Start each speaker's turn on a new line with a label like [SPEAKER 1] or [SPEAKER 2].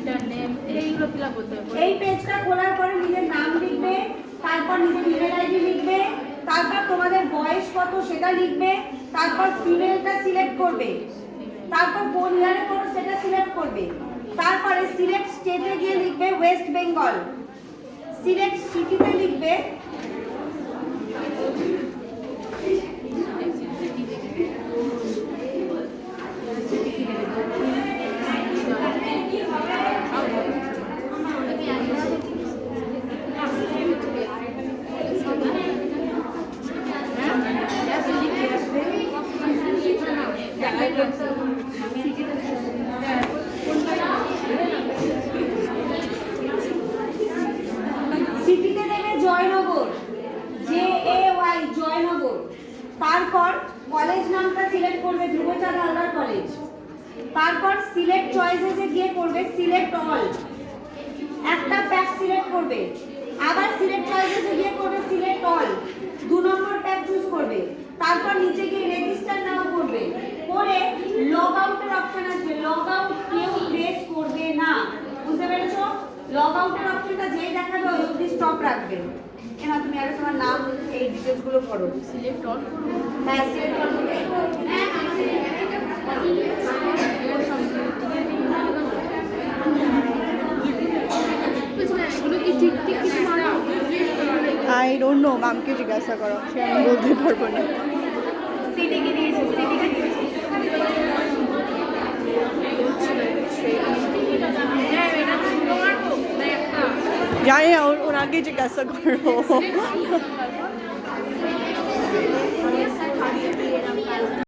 [SPEAKER 1] ইন্টারনেম এইগুলো fill up করতে হবে।
[SPEAKER 2] এই পেজটা খোলার পরে নিজের নাম লিখবে, তারপর নিজের ইমেল আইডি লিখবে, তারপর তোমাদের বয়স কত সেটা লিখবে, তারপর ফিমেলটা সিলেক্ট করবে, তারপর কোন ইয়ারে করো সেটা সিলেক্ট করবে, তারপরে সিলেক্ট স্টেটে গিয়ে লিখবে ওয়েস্ট বেঙ্গল, সিলেক্ট সিটিতে লিখবে সিটিতে দেবে জয়নগর, JAY জয়নগর, তারপর কলেজ নামটা সিলেক্ট করবে ধ্রুবচাঁদ হালদার কলেজ, তারপর সিলেক্ট চয়েসেসে গিয়ে করবে সিলেক্ট অল, একটা প্যাক সিলেক্ট করবে, আবার সিলেক্ট চয়েসেসে গিয়ে করবে সিলেক্ট অল, 2 নম্বর প্যাক চুজ করবে, তারপর নিচে গিয়ে রেজিস্টার নাও করবে, করে লগ আউটের অপশন আসবে, লগ আউট কেউ প্রেস করবে না, বুঝতে পেরেছো? লগ আউটের অপশনটা যেই দেখাবে ওই অবধি স্টপ রাখবে। এনা তুমি আগে তোমার নাম এই ডিটেইলস গুলো করো,
[SPEAKER 1] সিলেক্ট অল করব।
[SPEAKER 2] হ্যাঁ সিলেক্ট অল করবে।
[SPEAKER 1] এগুলো কি ঠিক ঠিক কিছু মারা?
[SPEAKER 3] আই ডোন্ট নো, মামকে জিজ্ঞাসা করো, সে আমি বলতে পারবো না।
[SPEAKER 2] সিটি কি দিয়েছে, সিটি কি দিয়েছে?
[SPEAKER 3] জানি না, ওর আগে জিজ্ঞাসা করো।